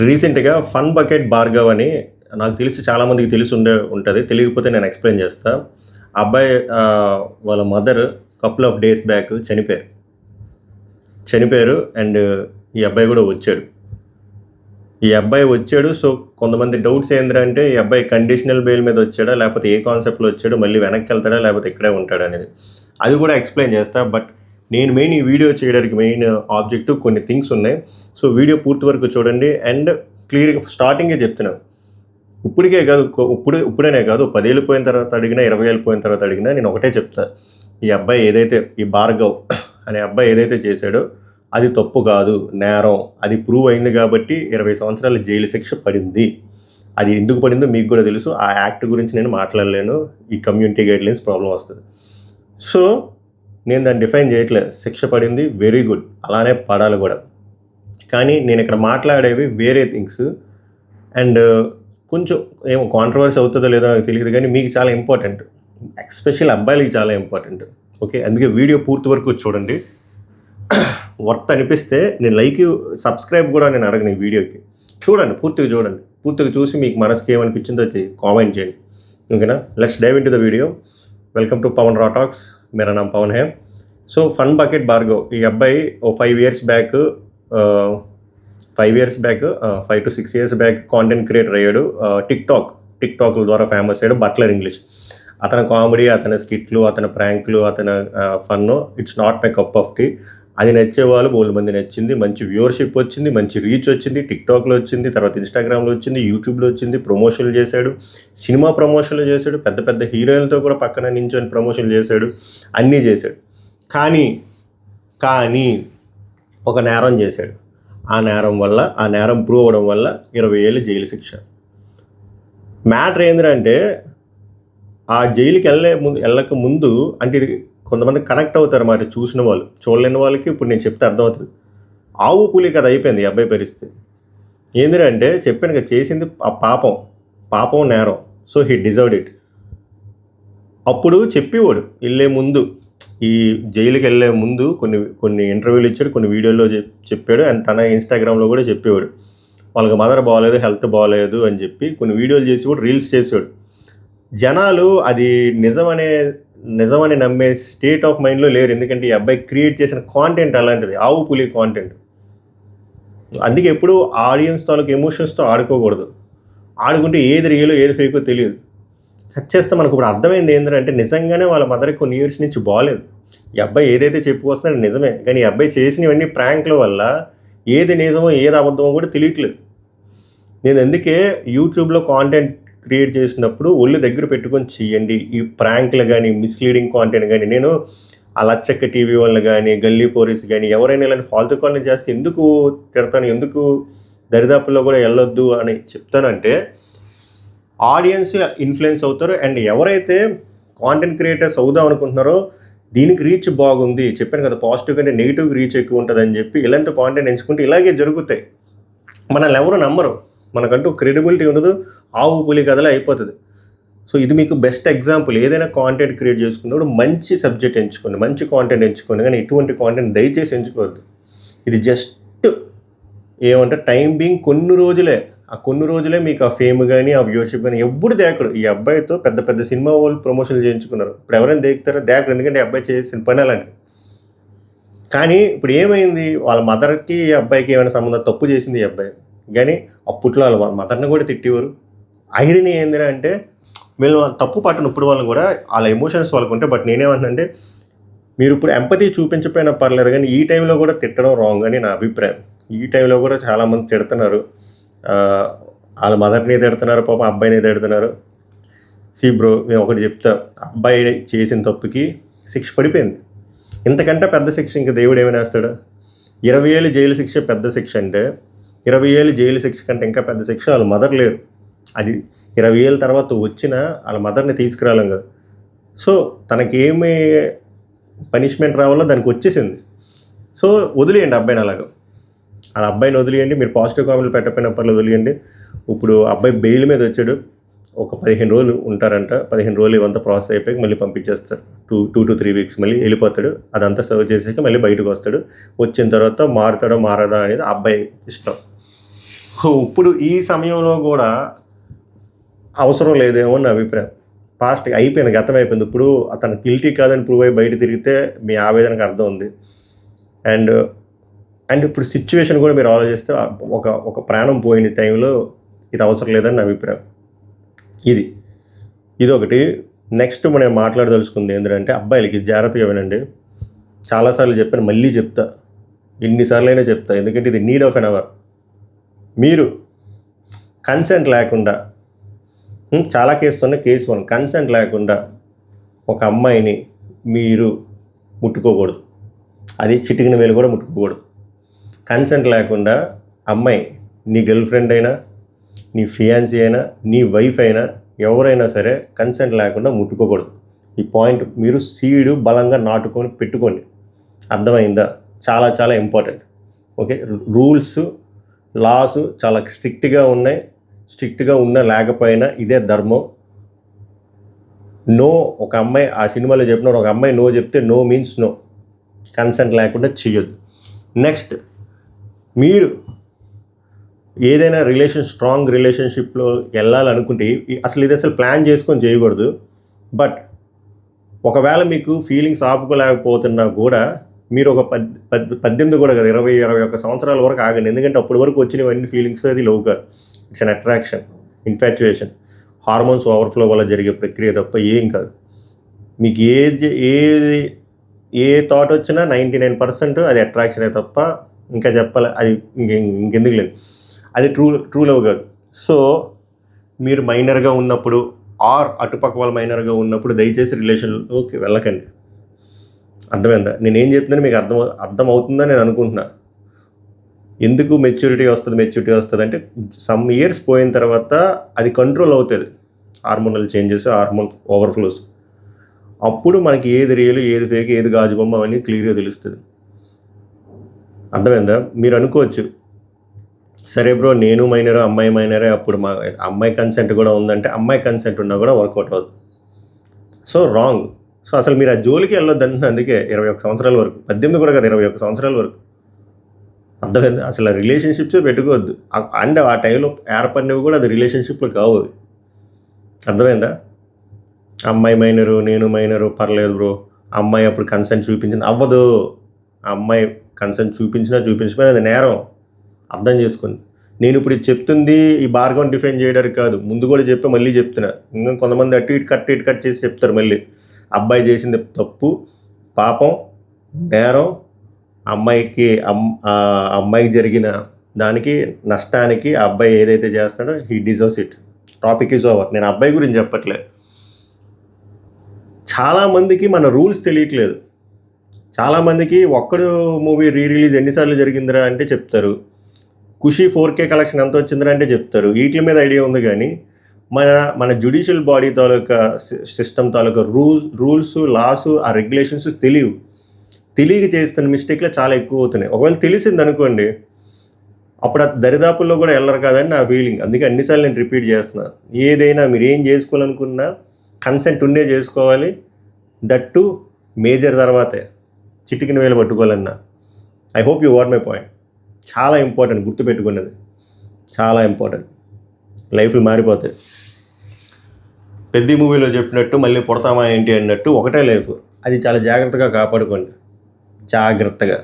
రీసెంట్‌గా fun bucket Bhargav అని నాకు తెలిసి చాలామందికి తెలిసి ఉంటది. తెలియకపోతే నేను ఎక్స్‌ప్లెయిన్ చేస్తా. ఆ అబ్బాయి వాళ్ళ mother couple of days back చనిపోయారు. అండ్ ఈ అబ్బాయి కూడా వచ్చాడు. సో, కొంతమంది డౌట్స్ ఏందిరంటే ఈ అబ్బాయి కండిషనల్ బెయిల్ మీద వచ్చాడా? లేకపోతే ఏ కాన్సెప్ట్‌లో వచ్చాడు? మళ్ళీ వెనక్కెళ్తాడా? లేకపోతే ఇక్కడే ఉంటాడా అనేది. అది కూడా ఎక్స్‌ప్లెయిన్ చేస్తా. బట్ నేను మెయిన్ ఈ వీడియో చేయడానికి మెయిన్ ఆబ్జెక్టివ్ కొన్ని థింగ్స్ ఉన్నాయి. సో, వీడియో పూర్తి వరకు చూడండి. అండ్ క్లియర్‌గా స్టార్టింగే చెప్తున్నాను. ఇప్పుడనే కాదు 10 ఏళ్ళు పోయిన తర్వాత అడిగినా, 20 ఏళ్ళు పోయిన తర్వాత అడిగినా నేను ఒకటే చెప్తా. ఈ భార్గవ్ అనే అబ్బాయి ఏదైతే చేశాడో అది తప్పు కాదు, నేరం. అది ప్రూవ్ అయింది కాబట్టి 20 సంవత్సరాల జైలు శిక్ష పడింది. అది ఎందుకు పడిందో మీకు కూడా తెలుసు. ఆ యాక్ట్ గురించి నేను మాట్లాడలేను. ఈ కమ్యూనిటీ గైడ్లైన్స్ ప్రాబ్లం వస్తుంది. సో నేను దాన్ని డిఫైన్ చేయట్లేదు. శిక్ష పడింది, వెరీ గుడ్, అలానే పడాలి కూడా. కానీ నేను ఇక్కడ మాట్లాడేవి వేరే థింగ్స్. అండ్ కొంచెం ఏమో కాంట్రవర్సీ అవుతుందో లేదో నాకు తెలియదు, కానీ మీకు చాలా ఇంపార్టెంట్. ఎస్పెషల్ అబ్బాయిలకి చాలా ఇంపార్టెంట్. ఓకే, అందుకే వీడియో పూర్తి వరకు చూడండి. వర్త్ అనిపిస్తే నేను సబ్స్క్రైబ్ కూడా నేను అడగను ఈ వీడియోకి. చూడండి, పూర్తిగా చూసి మీకు మనసుకి ఏమనిపించిందో కామెంట్ చేయండి. ఓకేనా? Let's dive into the video. Welcome to Pawan raw talks. मेरा नाम पवन है. సో ఫన్ బకెట్ భార్గవ్ ఈ అబ్బాయి 5 years back 5 to 6 years back content creator అయ్యాడు. టిక్టాక్ ద్వారా ఫేమస్ అయ్యాడు. Butler English. అతని కామెడీ, అతని స్కిట్లు, అతని ప్రాంక్లు, అతని fun it's not my cup of tea. అది నచ్చేవాళ్ళు బోల్డ్ మంది నచ్చింది. మంచి వ్యూవర్షిప్ వచ్చింది, మంచి రీచ్ వచ్చింది. టిక్టాక్లో వచ్చింది, తర్వాత ఇన్స్టాగ్రామ్లో వచ్చింది, యూట్యూబ్లో వచ్చింది. ప్రమోషన్లు చేశాడు, సినిమా ప్రమోషన్లు చేశాడు, పెద్ద పెద్ద హీరోయిన్లతో కూడా పక్కన నించొని ప్రమోషన్లు చేశాడు, అన్నీ చేశాడు. కానీ ఒక నేరం చేశాడు. ఆ నేరం ప్రూవ్ అవ్వడం వల్ల 20 ఏళ్ళు జైలు శిక్ష. మ్యాటర్ ఏంటంటే ఆ జైలుకి వెళ్ళక ముందు అంటే ఇది కొంతమంది కనెక్ట్ అవుతారు అన్నమాట. చూసిన వాళ్ళు, చూడలేని వాళ్ళకి ఇప్పుడు నేను చెప్తే అర్థమవుతుంది. ఆవు పులి కథ అయిపోయింది ఈ అబ్బాయి పరిస్థితి. ఏంటంటే చెప్పాను కదా, చేసింది ఆ పాపం నేరం. So he deserved it. అప్పుడు చెప్పేవాడు ఈ జైలుకి వెళ్ళే ముందు కొన్ని ఇంటర్వ్యూలు ఇచ్చాడు, కొన్ని వీడియోల్లో చెప్పాడు. అండ్ తన ఇన్స్టాగ్రామ్లో కూడా చెప్పేవాడు వాళ్ళకి మదర్ బాగోలేదు, హెల్త్ బాగోలేదు అని చెప్పి కొన్ని వీడియోలు చేసి కూడా రీల్స్ చేసేవాడు. జనాలు అది నిజమని నమ్మే స్టేట్ ఆఫ్ మైండ్లో లేరు. ఎందుకంటే ఈ అబ్బాయి క్రియేట్ చేసిన కాంటెంట్ అలాంటిది, ఆవు పులి కాంటెంట్. అందుకే ఎప్పుడు ఆడియన్స్ తాలూకు ఎమోషన్స్తో ఆడుకోకూడదు. ఆడుకుంటే ఏది రియలో ఏది ఫేకో తెలియదు. కట్ చేస్తే మనకు ఇప్పుడు అర్థమైంది ఏంటంటే నిజంగానే వాళ్ళ మదర్కి కొన్ని ఇయర్స్ నుంచి బాగలేదు. ఈ అబ్బాయి ఏదైతే చెప్పుకొస్తున్నాడో నిజమే, కానీ ఈ అబ్బాయి చేసినవన్నీ ప్రాంక్ల వల్ల ఏది నిజమో ఏది అబద్ధమో కూడా తెలియట్లేదు. నేను అందుకే యూట్యూబ్లో కాంటెంట్ క్రియేట్ చేసినప్పుడు ఒళ్ళు దగ్గర పెట్టుకొని చేయండి. ఈ ప్రాంక్లు కానీ, మిస్లీడింగ్ కాంటెంట్ కానీ, నేను ఆ లచ్చక్క టీవీ వాళ్ళని కానీ, గల్లీ పోరీస్ కానీ ఎవరైనా ఇలాంటి ఫాల్తూ కాల్ని చేస్తే ఎందుకు తిడతాను, ఎందుకు దరిదాపుల్లో కూడా వెళ్ళొద్దు అని చెప్తానంటే ఆడియన్స్ ఇన్ఫ్లుయెన్స్ అవుతారు. అండ్ ఎవరైతే కాంటెంట్ క్రియేటర్స్ అవుదాం అనుకుంటున్నారో దీనికి రీచ్ బాగుంది, చెప్పాను కదా, పాజిటివ్ కంటే నెగిటివ్ రీచ్ ఎక్కువ ఉంటుంది అని చెప్పి ఇలాంటి కాంటెంట్ ఎంచుకుంటే ఇలాగే జరుగుతాయి. మనల్ని ఎవరు నమ్మరు, మనకంటూ క్రెడిబిలిటీ ఉండదు, ఆవు పులి కథలే అయిపోతుంది. సో ఇది మీకు బెస్ట్ ఎగ్జాంపుల్. ఏదైనా కాంటెంట్ క్రియేట్ చేసుకున్నప్పుడు మంచి సబ్జెక్ట్ ఎంచుకోండి, మంచి కాంటెంట్ ఎంచుకోండి. కానీ ఇటువంటి కాంటెంట్ దయచేసి ఎంచుకోవద్దు. ఇది జస్ట్ ఏమంటే టైం బీయింగ్ కొన్ని రోజులే మీకు ఆ ఫేమ్ కానీ ఆ వ్యూవర్షిప్ కానీ ఎప్పుడు దేకడు. ఈ అబ్బాయితో పెద్ద పెద్ద సినిమా వాళ్ళు ప్రమోషన్లు చేయించుకున్నారు. ఇప్పుడు ఎవరైనా దేకరు, ఎందుకంటే అబ్బాయి చేసిన పని అలాంటి. కానీ ఇప్పుడు ఏమైంది, వాళ్ళ మదర్కి ఈ అబ్బాయికి ఏమైనా సంబంధం, తప్పు చేసింది ఈ అబ్బాయి. కానీ అప్పట్లో వాళ్ళ మదర్ని కూడా తిట్టేవారు. ఐరనీ ఏందిరా అంటే వీళ్ళు తప్పు పట్టను ఇప్పుడు వాళ్ళని కూడా, వాళ్ళ ఎమోషన్స్ వాళ్ళకు ఉంటాయి. బట్ నేనేమంటే మీరు ఇప్పుడు ఎంపతి చూపించకపోయినా పర్లేదు, కానీ ఈ టైంలో కూడా తిట్టడం రాంగ్ అని నా అభిప్రాయం. ఈ టైంలో కూడా చాలామంది తిడుతున్నారు, వాళ్ళ మదర్ని తిడుతున్నారు, పాపం అబ్బాయిని తిడుతున్నారు. బ్రో, నేను ఒకటి చెప్తా, అబ్బాయి చేసిన తప్పుకి శిక్ష పడిపోయింది. ఇంతకంటే పెద్ద శిక్ష ఇంకా దేవుడు ఏమైనా వేస్తాడు? 20 ఏళ్ళు జైలు శిక్ష పెద్ద శిక్ష అంటే 20 ఏళ్ళు జైలు శిక్ష కంటే ఇంకా పెద్ద శిక్ష వాళ్ళ మదర్ లేరు. అది 20 ఏళ్ళ తర్వాత వచ్చిన వాళ్ళ మదర్ని తీసుకురాలేం కదా. సో తనకేమి పనిష్మెంట్ రావాలో దానికి వచ్చేసింది. సో వదిలేయండి అబ్బాయిని, అలా అబ్బాయిని వదిలేయండి. మీరు పాజిటివ్ కామెంట్లు పెట్టకపోయినా పర్లేదు, వదిలేయండి. ఇప్పుడు అబ్బాయి బెయిల్ మీద వచ్చాడు, ఒక 15 రోజులు ఉంటారంట. 15 రోజులు ఇవంతా ప్రాసెస్ అయిపోయి మళ్ళీ పంపించేస్తారు. 2 to 3 weeks మళ్ళీ వెళ్ళిపోతాడు. అదంతా సర్వ్ చేసాక మళ్ళీ బయటకు వస్తాడు. వచ్చిన తర్వాత మారుతాడో మారదా అనేది అబ్బాయి ఇష్టం. సో ఇప్పుడు ఈ సమయంలో కూడా అవసరం లేదేమో నా అభిప్రాయం. పాస్ట్ అయిపోయింది, గతం అయిపోయింది. ఇప్పుడు అతను గిల్టీ కాదని ప్రూవ్ అయ్యి బయట తిరిగితే మీ ఆవేదనకు అర్థం ఉంది. అండ్ అండ్ ఇప్పుడు సిచ్యువేషన్ కూడా మీరు ఆలోచిస్తే ఒక ప్రాణం పోయిన టైంలో ఇది అవసరం లేదని నా అభిప్రాయం. ఇది ఒకటి. నెక్స్ట్ మనం మాట్లాడదలుచుకుంది ఏంటంటే, అబ్బాయిలకి జాగ్రత్తగా వినండి. చాలాసార్లు చెప్పాను, మళ్ళీ చెప్తా, ఎన్నిసార్లు అయినా చెప్తా, ఎందుకంటే ఇది నీడ్ ఆఫ్ ఎన్ అవర్. మీరు కన్సెంట్ లేకుండా, చాలా కేసులు ఉన్నాయి, కేసు 1 కన్సెంట్ లేకుండా ఒక అమ్మాయిని మీరు ముట్టుకోకూడదు. అది చిటికిన వేలు కూడా ముట్టుకోకూడదు. కన్సెంట్ లేకుండా అమ్మాయి నీ గర్ల్ ఫ్రెండ్ అయినా, నీ ఫియాన్సీ అయినా, నీ వైఫ్ అయినా, ఎవరైనా సరే కన్సెంట్ లేకుండా ముట్టుకోకూడదు. ఈ పాయింట్ మీరు సీడు బలంగా నాటుకొని పెట్టుకోండి. అర్థమైందా? చాలా చాలా ఇంపార్టెంట్. ఓకే, రూల్స్ లాస్ చాలా స్ట్రిక్ట్గా ఉన్నాయి. స్ట్రిక్ట్గా ఉన్నా లేకపోయినా ఇదే ధర్మం. నో, ఒక అమ్మాయి ఆ సినిమాలో చెప్పినారు, ఒక అమ్మాయి నో చెప్తే నో మీన్స్ నో. కన్సెంట్ లేకుండా చెయ్యొద్దు. నెక్స్ట్, మీరు ఏదైనా స్ట్రాంగ్ రిలేషన్షిప్లో వెళ్ళాలనుకుంటే అసలు ప్లాన్ చేసుకొని చేయకూడదు. బట్ ఒకవేళ మీకు ఫీలింగ్స్ ఆపుకోలేకపోతున్నా కూడా మీరు ఒక 18 కూడా కదా, 20-21 సంవత్సరాల వరకు ఆగండి. ఎందుకంటే అప్పటి వరకు వచ్చినవన్నీ ఫీలింగ్స్ అది లవ్ కాదు. It's an attraction, infatuation, hormones overflow వల్ల జరిగే ప్రక్రియ తప్ప ఏం కాదు. మీకు ఏ థాట్ వచ్చినా 99% అది అట్రాక్షనే తప్ప ఇంకా చెప్పాలి అది ఇంకెందుకు లేదు. అది ట్రూ లవ్ కాదు. సో మీరు మైనర్గా ఉన్నప్పుడు ఆర్ అటుపక్క వాళ్ళ మైనర్గా ఉన్నప్పుడు దయచేసి రిలేషన్లోకి వెళ్ళకండి. అర్థమైందా? నేనేం చెప్తున్నాను మీకు అర్థం అవుతుందని నేను అనుకుంటున్నా. ఎందుకు మెచ్యూరిటీ వస్తుంది అంటే సమ్ ఇయర్స్ పోయిన తర్వాత అది కంట్రోల్ అవుతుంది. Hormonal changes, hormone overflows. అప్పుడు మనకి ఏది రియల్, ఏది ఫేక్, ఏది గాజు బొమ్మ అవన్నీ క్లియర్గా తెలుస్తుంది. అర్థమైందా? మీరు అనుకోవచ్చు, సరే బ్రో నేను మైనరు, అమ్మాయి మైనరే, అప్పుడు మా అమ్మాయి కన్సెంట్ కూడా ఉందంటే, అమ్మాయి కన్సెంట్ ఉన్నా కూడా వర్కౌట్ అవుతుంది. So wrong. సో అసలు మీరు ఆ జోలికి వెళ్ళొద్దు అంటున్నా. అందుకే 21 సంవత్సరాల వరకు, 18 కూడా కదా, 21 సంవత్సరాల వరకు. అర్థమైంది? అసలు రిలేషన్షిప్సే పెట్టుకోవద్దు. అండ్ ఆ టైంలో ఏర్పడినవి కూడా అది రిలేషన్షిప్లు కావు. అర్థమైందా? అమ్మాయి మైనరు, నేను మైనరు, పర్లేదు బ్రో, అమ్మాయి అప్పుడు కన్సెంట్ చూపించింది, అవ్వదు. ఆ అమ్మాయి కన్సెంట్ చూపించిపోయినా అది నేరం. అర్థం చేసుకోండి. నేను ఇప్పుడు ఇది చెప్తుంది ఈ బార్గౌన్ డిఫైన్ చేయడానికి కాదు, ముందు కూడా చెప్పి మళ్ళీ చెప్తున్నా. ఇంకా కొంతమంది అటు ఇటు కట్ చేసి చెప్తారు మళ్ళీ. అబ్బాయి చేసింది తప్పు, పాపం, నేరం. అమ్మాయికి జరిగిన దానికి, నష్టానికి ఆ అబ్బాయి ఏదైతే చేస్తున్నాడో he deserves it. Topic is over. నేను అబ్బాయి గురించి చెప్పట్లేదు. చాలామందికి మన రూల్స్ తెలియట్లేదు. చాలామందికి ఒక్కడు మూవీ రిలీజ్ ఎన్నిసార్లు జరిగిందిరా అంటే చెప్తారు. ఖుషి 4K కలెక్షన్ ఎంత వచ్చిందిరా అంటే చెప్తారు. వీటి మీద ఐడియా ఉంది, కానీ మన జ్యుడిషియల్ బాడీ తాలూకా సిస్టమ్ తాలూకా రూల్స్, లాస్, ఆ రెగ్యులేషన్స్ తెలియక చేస్తున్న మిస్టేక్లు చాలా ఎక్కువ అవుతున్నాయి. ఒకవేళ తెలిసింది అనుకోండి, అప్పుడు ఆ దరిదాపుల్లో కూడా వెళ్ళరు కాదని నా ఫీలింగ్. అందుకే అన్నిసార్లు నేను రిపీట్ చేస్తున్నాను. ఏదైనా మీరు ఏం చేసుకోవాలనుకున్నా కన్సెంట్ ఉండే చేసుకోవాలి. దట్టు మేజర్ తర్వాతే చిటికిన వేలు పట్టుకోవాలన్నా. I hope you what my point. చాలా ఇంపార్టెంట్, గుర్తుపెట్టుకున్నది చాలా ఇంపార్టెంట్. లైఫ్లు మారిపోతాయి. పెద్ద మూవీలో చెప్పినట్టు మళ్ళీ పుడతామా ఏంటి అన్నట్టు ఒకటే లైఫ్. అది చాలా జాగ్రత్తగా కాపాడుకోండి, జాగ్రత్తగా.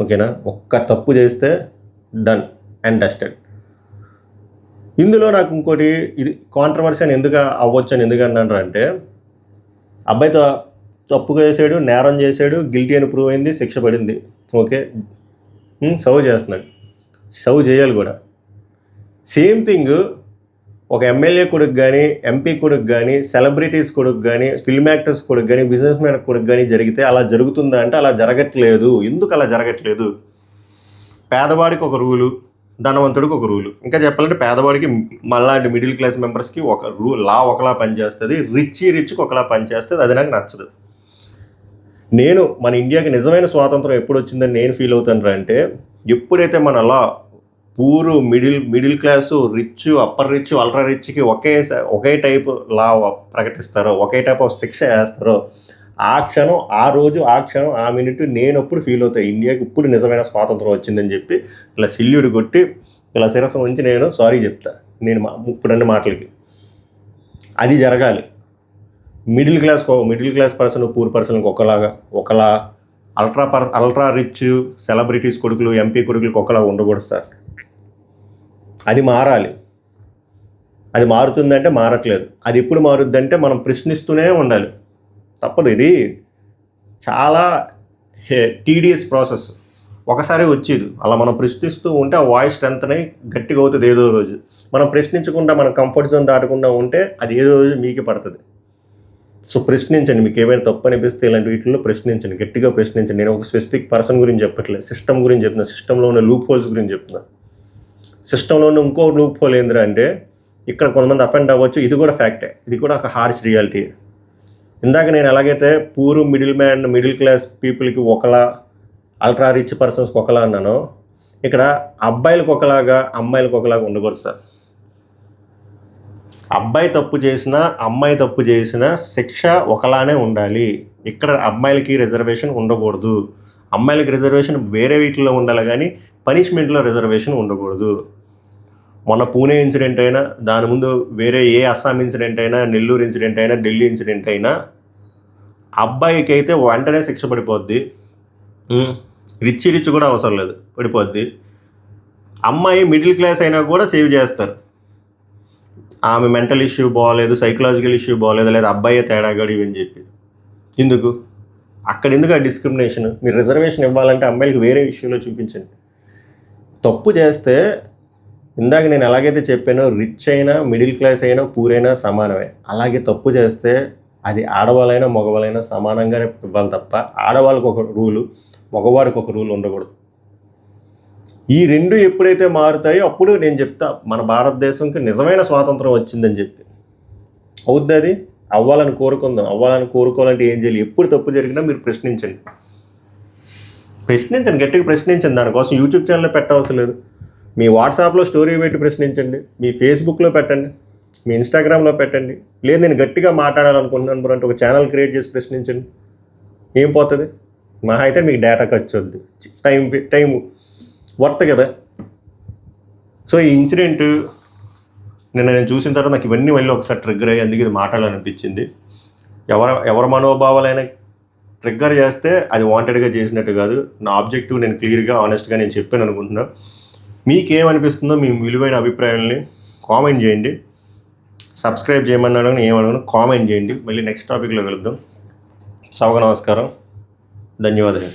ఓకేనా? ఒక్క తప్పు చేస్తే డన్ అండ్ డస్టెడ్. ఇందులో నాకు ఇంకోటి, ఇది కాంట్రవర్సీ అని ఎందుకు అవ్వచ్చు అని ఎందుకు అన్నాను అంటే, అబ్బాయితో తప్పుగా చేసాడు, నేరం చేశాడు, గిల్టీ అని ప్రూవ్ అయింది, శిక్ష పడింది. ఓకే, సర్వ్ చేస్తున్నాడు, సర్వ్ చేయాలి కూడా. సేమ్ థింగ్ ఒక ఎమ్మెల్యే కొడుకు కానీ, ఎంపీ కొడుకు కానీ, సెలబ్రిటీస్ కొడుకు కానీ, ఫిల్మ్ యాక్టర్స్ కొడుకు కానీ, బిజినెస్ మ్యాన్ కొడుకు కానీ జరిగితే అలా జరుగుతుందా అంటే అలా జరగట్లేదు. ఎందుకు అలా జరగట్లేదు? పేదవాడికి ఒక రూలు, ధనవంతుడికి ఒక రూలు. ఇంకా చెప్పాలంటే పేదవాడికి మళ్ళాంటి మిడిల్ క్లాస్ మెంబర్స్కి ఒక లా ఒకలా పనిచేస్తుంది, రిచ్కి ఒకలా పనిచేస్తుంది. అది నాకు నచ్చదు. మన ఇండియాకి నిజమైన స్వాతంత్రం ఎప్పుడు వచ్చిందని నేను ఫీల్ అవుతాను అంటే, ఎప్పుడైతే మన లా poor middle class, rich, upper rich, ultra రిచ్కి ఒకే టైప్ లా ప్రకటిస్తారో, ఒకే టైప్ ఆఫ్ శిక్ష వేస్తారో, ఆ క్షణం, ఆ రోజు, ఆ క్షణం, ఆ మినిట్ నేను ఎప్పుడు ఫీల్ అవుతాయి ఇండియాకి ఇప్పుడు నిజమైన స్వాతంత్రం వచ్చిందని చెప్పి ఇలా సిల్యూడు కొట్టి ఇలా శిరస్సు ఉంచి నేను సారీ చెప్తా, నేను ఇప్పుడన్న మాటలకి. అది జరగాలి. మిడిల్ క్లాస్ పర్సన్ పూర్ పర్సన్కి ఒకలా అల్ట్రా రిచ్ సెలబ్రిటీస్ కొడుకులు ఎంపీ కొడుకులకి ఒకలా ఉండకూడదు సార్. అది మారాలి. అది మారుతుందంటే మారట్లేదు. అది ఎప్పుడు మారుద్దంటే మనం ప్రశ్నిస్తూనే ఉండాలి. తప్పదు. ఇది చాలా టీడీఎస్ ప్రాసెస్. ఒకసారి వచ్చేది అలా మనం ప్రశ్నిస్తూ ఉంటే ఆ వాయిస్ స్ట్రెంత్ అని గట్టిగా అవుతుంది. ఏదో రోజు మనం ప్రశ్నించకుండా మనం కంఫర్ట్ జోన్ దాటకుండా ఉంటే అది ఏదో రోజు మీకే పడుతుంది. సో ప్రశ్నించండి. మీకు ఏమైనా తప్పు అనిపిస్తే ఇలాంటి వీటిల్లో ప్రశ్నించండి, గట్టిగా ప్రశ్నించండి. నేను ఒక స్పెసిఫిక్ పర్సన్ గురించి చెప్పట్లేదు, సిస్టమ్ గురించి చెప్తున్నా. సిస్టంలో ఉన్న లూప్ హోల్స్ గురించి చెప్తున్నా. సిస్టంలో ఉన్న ఇంకో లూప్ హోల్ ఏంద్రా అంటే ఇక్కడ కొంతమంది అఫెండ్ అవ్వచ్చు. ఇది కూడా ఫ్యాక్టే, ఇది కూడా ఒక హార్ష్ రియాలిటీ. ఇందాక నేను ఎలాగైతే పూర్ మిడిల్ క్లాస్ పీపుల్కి ఒకలా, అల్ట్రా రిచ్ పర్సన్స్కి ఒకలా అన్నానో, ఇక్కడ అబ్బాయిలకు ఒకలాగా అమ్మాయిలకు ఒకలాగా ఉండకూడదు సార్. అబ్బాయి తప్పు చేసినా అమ్మాయి తప్పు చేసినా శిక్ష ఒకలానే ఉండాలి. ఇక్కడ అమ్మాయిలకి రిజర్వేషన్ ఉండకూడదు. అమ్మాయిలకి రిజర్వేషన్ వేరే వీటిలో ఉండాలి కానీ పనిష్మెంట్లో రిజర్వేషన్ ఉండకూడదు. మొన్న పూణే ఇన్సిడెంట్ అయినా, దాని ముందు వేరే ఏ అస్సాం ఇన్సిడెంట్ అయినా, నెల్లూరు ఇన్సిడెంట్ అయినా, ఢిల్లీ ఇన్సిడెంట్ అయినా అబ్బాయికి అయితే వెంటనే శిక్ష పడిపోద్ది. రిచ్ కూడా అవసరం లేదు, పడిపోద్ది. అమ్మాయి మిడిల్ క్లాస్ అయినా కూడా సేవ్ చేస్తారు. ఆమె మెంటల్ ఇష్యూ బాగోలేదు, సైకలాజికల్ ఇష్యూ బాగోలేదు, లేదా అబ్బాయే తేడాగాడు ఇవని చెప్పి ఎందుకు ఆ డిస్క్రిమినేషన్? మీరు రిజర్వేషన్ ఇవ్వాలంటే అమ్మాయిలకి వేరే ఇష్యూలో చూపించండి. తప్పు చేస్తే ఇందాక నేను ఎలాగైతే చెప్పానో రిచ్ అయినా మిడిల్ క్లాస్ అయినా పూర్ అయినా సమానమే. అలాగే తప్పు చేస్తే అది ఆడవాళ్ళైనా మగవాళ్ళైనా సమానంగానే ఇవ్వాలి తప్ప ఆడవాళ్ళకి ఒక రూలు, మగవాడికి ఒక రూల్ ఉండకూడదు. ఈ రెండు ఎప్పుడైతే మారుతాయో అప్పుడు నేను చెప్తా మన భారతదేశంకి నిజమైన స్వాతంత్రం వచ్చిందని చెప్పి. అవుద్ది. అది అవ్వాలని కోరుకుందాం. అవ్వాలని కోరుకోవాలంటే ఏం చేయాలి? ఎప్పుడు తప్పు జరిగినా మీరు ప్రశ్నించండి, గట్టిగా ప్రశ్నించండి. దానికోసం యూట్యూబ్ ఛానల్లో పెట్టవలసిన లేదు. మీ వాట్సాప్లో స్టోరీ పెట్టి ప్రశ్నించండి, మీ ఫేస్బుక్లో పెట్టండి, మీ ఇన్స్టాగ్రామ్లో పెట్టండి. లేదు నేను గట్టిగా మాట్లాడాలనుకుంటున్నాను బ్రో అంటే ఒక ఛానల్ క్రియేట్ చేసి ప్రశ్నించండి. ఏం పోతుంది? మహా అయితే మీకు డేటా ఖర్చు వద్దు, టైం వర్త్ కదా. సో ఈ ఇన్సిడెంట్ నేను చూసిన తర్వాత నాకు ఇవన్నీ మళ్ళీ ఒకసారి ట్రిగ్గర్ అయ్యి అందుకే ఇది మాట్లాడాలనిపించింది. ఎవరి మనోభావాలైనా ట్రిగ్గర్ చేస్తే అది వాంటెడ్గా చేసినట్టు కాదు. నా ఆబ్జెక్టివ్ నేను క్లియర్గా ఆనెస్ట్గా నేను చెప్పాను అనుకుంటున్నా. మీకేమనిపిస్తుందో మీ విలువైన అభిప్రాయాలని కామెంట్ చేయండి. సబ్స్క్రైబ్ చేయమన్నాను ఏమన్నాను కామెంట్ చేయండి. మళ్ళీ నెక్స్ట్ టాపిక్లో కలుద్దాం. సవగా నమస్కారం, ధన్యవాదాలు.